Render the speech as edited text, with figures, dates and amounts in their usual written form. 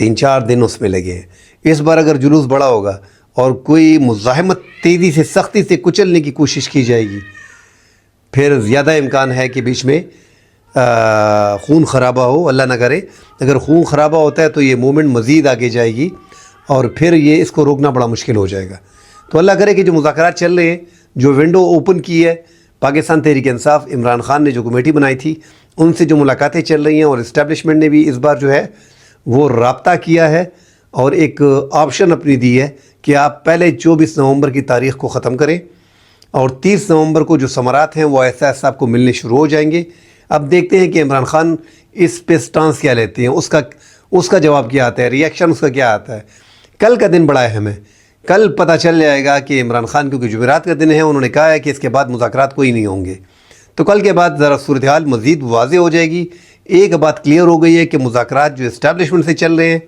3-4 دن اس میں لگے ہیں۔ اس بار اگر جلوس بڑا ہوگا اور کوئی مزاحمت تیزی سے سختی سے کچلنے کی کوشش کی جائے گی، پھر زیادہ امکان ہے کہ بیچ میں خون خرابہ ہو، اللہ نہ کرے۔ اگر خون خرابہ ہوتا ہے تو یہ موومنٹ مزید آگے جائے گی اور پھر یہ اس کو روکنا بڑا مشکل ہو جائے گا۔ تو اللہ کرے کہ جو مذاکرات چل رہے ہیں، جو ونڈو اوپن کی ہے پاکستان تحریک انصاف، عمران خان نے جو کمیٹی بنائی تھی، ان سے جو ملاقاتیں چل رہی ہیں، اور اسٹیبلشمنٹ نے بھی اس بار جو ہے وہ رابطہ کیا ہے اور ایک آپشن اپنی دی ہے کہ آپ پہلے 24 نومبر کی تاریخ کو ختم کریں اور 30 نومبر کو جو ثمرات ہیں وہ ایسا ایسا آپ کو ملنے شروع ہو جائیں گے۔ اب دیکھتے ہیں کہ عمران خان اس پہ سٹانس کیا لیتے ہیں، اس کا جواب کیا آتا ہے، ری ایکشن اس کا کیا آتا ہے۔ کل کا دن بڑا اہم ہے، کل پتہ چل جائے گا کہ عمران خان کیونکہ جمعرات کا دن ہے، انہوں نے کہا ہے کہ اس کے بعد مذاکرات کوئی نہیں ہوں گے، تو کل کے بعد ذرا صورتحال مزید واضح ہو جائے گی۔ ایک بات کلیئر ہو گئی ہے کہ مذاکرات جو اسٹیبلشمنٹ سے چل رہے ہیں